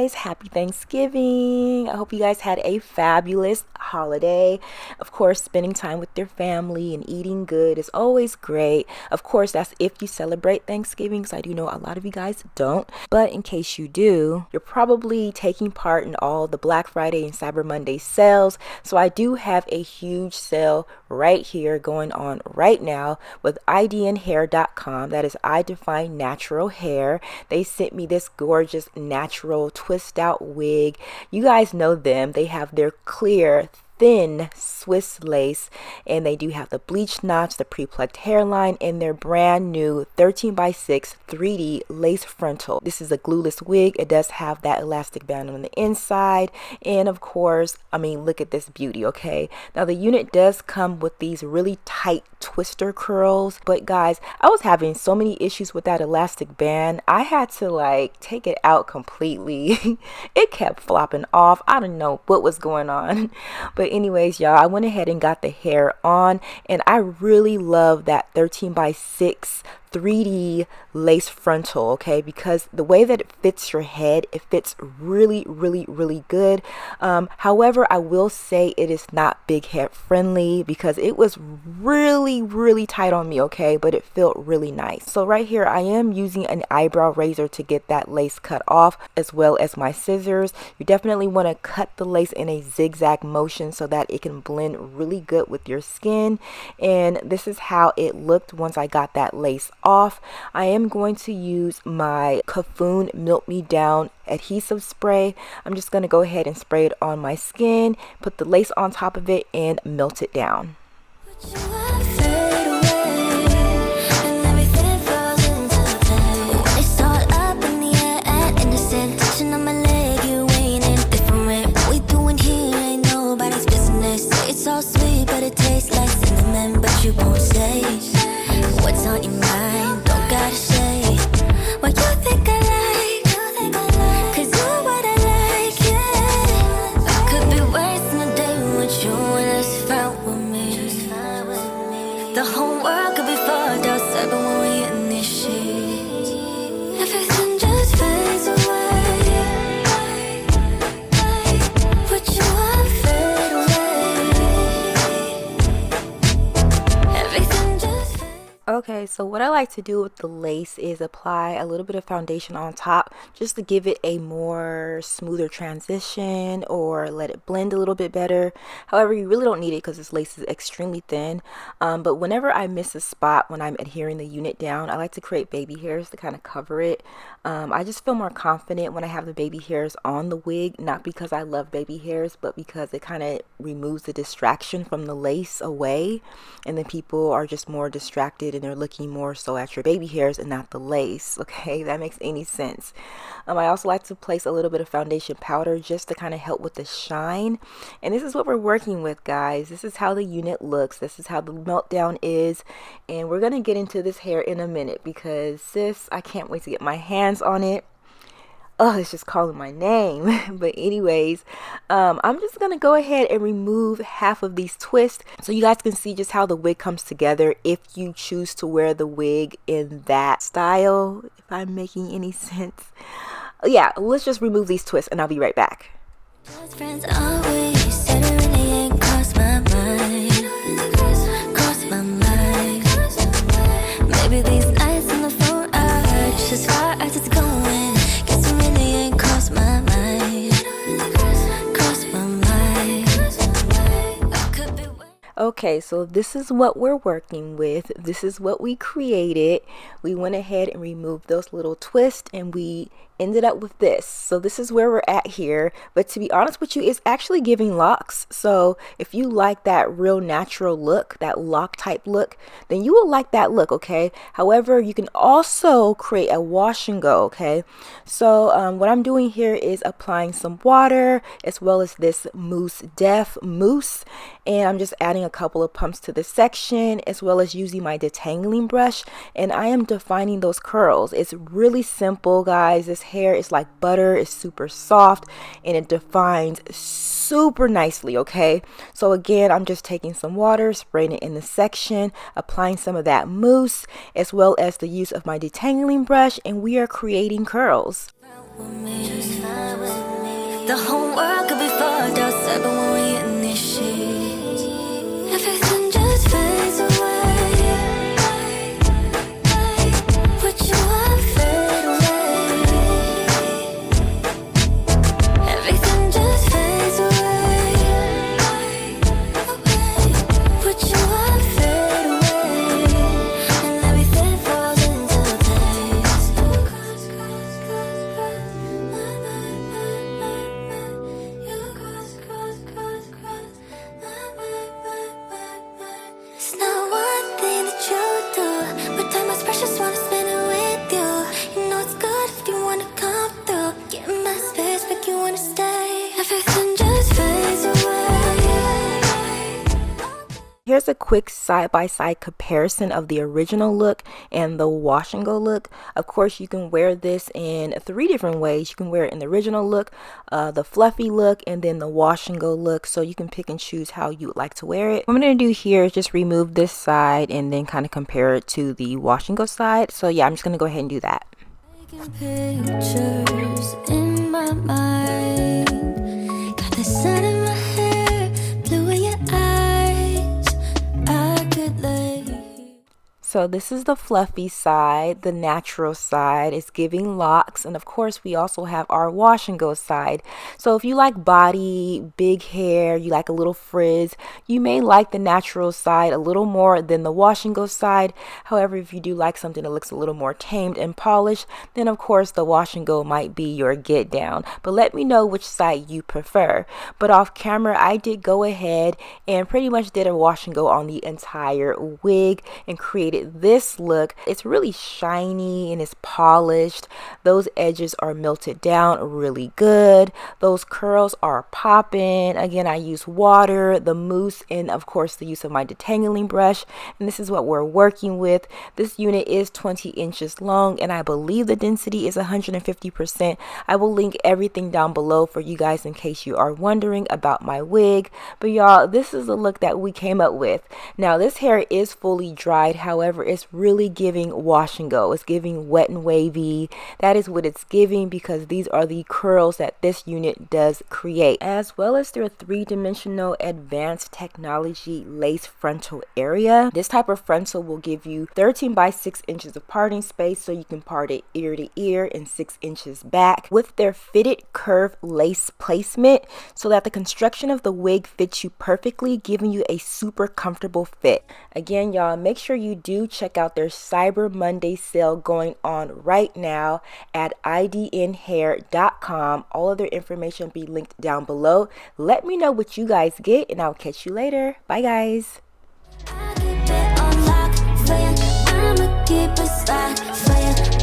guys, happy Thanksgiving. I hope you guys had a fabulous holiday. Of course, spending time with your family and eating good is always great. Of course, that's if you celebrate Thanksgiving, because I do know a lot of you guys don't. But in case you do, you're probably taking part in all the Black Friday and Cyber Monday sales. So I do have a huge sale right here going on right now with IDNHair.com. That is I Define Natural Hair. They sent me this gorgeous natural twist out wig. You guys know them. They have their clear thin Swiss lace, and they do have the bleach knots, the pre-plucked hairline, and their brand new 13x6 3D lace frontal. This is a glueless wig. It does have that elastic band on the inside, and of course, I mean, look at this beauty. Okay, now the unit does come with these really tight twister curls, but guys, I was having so many issues with that elastic band. I had to like take it out completely. It kept flopping off. I don't know what was going on, but anyways, y'all, I went ahead and got the hair on, and I really love that 13x6 3D lace frontal, okay, because the way that it fits your head, it fits really good. However, I will say it is not big head friendly because it was really tight on me, okay, but it felt really nice. So right here I am using an eyebrow razor to get that lace cut off, as well as my scissors. You definitely want to cut the lace in a zigzag motion so that it can blend really good with your skin, and this is how it looked once I got that lace off. I am going to use my Kafun Melt Me Down adhesive spray. I'm just going to go ahead and spray it on my skin, put the lace on top of it, and melt it down. It's so sweet, but it tastes like cinnamon, but you won't say what's on your mind. Don't gotta say what you think I like, cause you're what I like, yeah. I could be wasting a day with you and it's fine with me. The whole world could be fucked outside, but when we in this shit, everything just fades away. What you want fade away. Okay, so what I like to do with the lace is apply a little bit of foundation on top just to give it a more smoother transition or let it blend a little bit better. However, you really don't need it because this lace is extremely thin. But whenever I miss a spot when I'm adhering the unit down, I like to create baby hairs to kind of cover it. I just feel more confident when I have the baby hairs on the wig, not because I love baby hairs, but because it kind of removes the distraction from the lace away, and then people are just more distracted and they're looking more so at your baby hairs and not the lace. Okay, that makes any sense. I also like to place a little bit of foundation powder just to kind of help with the shine, and this is what we're working with, guys. This is how the unit looks. This is how the meltdown is, and we're gonna get into this hair in a minute because sis, I can't wait to get my hands on it. Oh, it's just calling my name. But anyways, I'm just gonna go ahead and remove half of these twists so you guys can see just how the wig comes together if you choose to wear the wig in that style, if I'm making any sense. Yeah, let's just remove these twists and I'll be right back. Best friends always said it really ain't crossed my mind. Crossed my mind. Maybe these nights on the phone are just as far as it's going. Okay, so this is what we're working with. This is what we created. We went ahead and removed those little twists and we ended up with this. So this is where we're at here, but to be honest with you, it's actually giving locks. So if you like that real natural look, that lock type look, then you will like that look, okay? However, you can also create a wash and go, okay? So what I'm doing here is applying some water as well as this Mousse Def Mousse, and I'm just adding a couple of pumps to this section as well as using my detangling brush, and I am defining those curls. It's really simple, guys. This hair is like butter. It's super soft and it defines super nicely, okay? So again, I'm just taking some water, spraying it in the section, applying some of that mousse as well as the use of my detangling brush, and we are creating curls. The whole world could be fucked outside, but when we in these sheets, everything just fades away. What you want fade away. Everything just fades away. What you want fade away. And everything falls into place. It's not one thing that you do, but time is precious, wanna spend it with you. You know it's good if you wanna come through. Get in my space, make you wanna stay. Everything just fades away. Here's a quick side-by-side comparison of the original look and the wash and go look. Of course, you can wear this in 3 different ways. You can wear it in the original look, the fluffy look, and then the wash and go look. So you can pick and choose how you would like to wear it. What I'm going to do here is just remove this side and then kind of compare it to the wash and go side. So yeah, I'm just going to go ahead and do that. Taking pictures in my mind. Got the sun in my hair, blue in your eyes. I could lay. So this is the fluffy side, the natural side. It's giving locks, and of course we also have our wash and go side. So if you like body, big hair, you like a little frizz, you may like the natural side a little more than the wash and go side. However, if you do like something that looks a little more tamed and polished, then of course the wash and go might be your get down. But let me know which side you prefer. But off camera, I did go ahead and pretty much did a wash and go on the entire wig and created this look. It's really shiny and it's polished. Those edges are melted down really good. Those curls are popping. Again, I use water, the mousse, and of course the use of my detangling brush. And this is what we're working with. This unit is 20 inches long and I believe the density is 150%. I will link everything down below for you guys in case you are wondering about my wig. But y'all, this is the look that we came up with. Now this hair is fully dried. However, it's really giving wash and go. It's giving wet and wavy. That is what it's giving because these are the curls that this unit does create, as well as their 3-dimensional advanced technology lace frontal area. This type of frontal will give you 13 by 6 inches of parting space, so you can part it ear to ear and 6 inches back, with their fitted curve lace placement so that the construction of the wig fits you perfectly, giving you a super comfortable fit. Again, y'all, make sure you do check out their Cyber Monday sale going on right now at IDNHair.com. All of their information will be linked down below. Let me know what you guys get and I'll catch you later. Bye guys. I keep it on lock for ya. I'ma keep it spot for ya.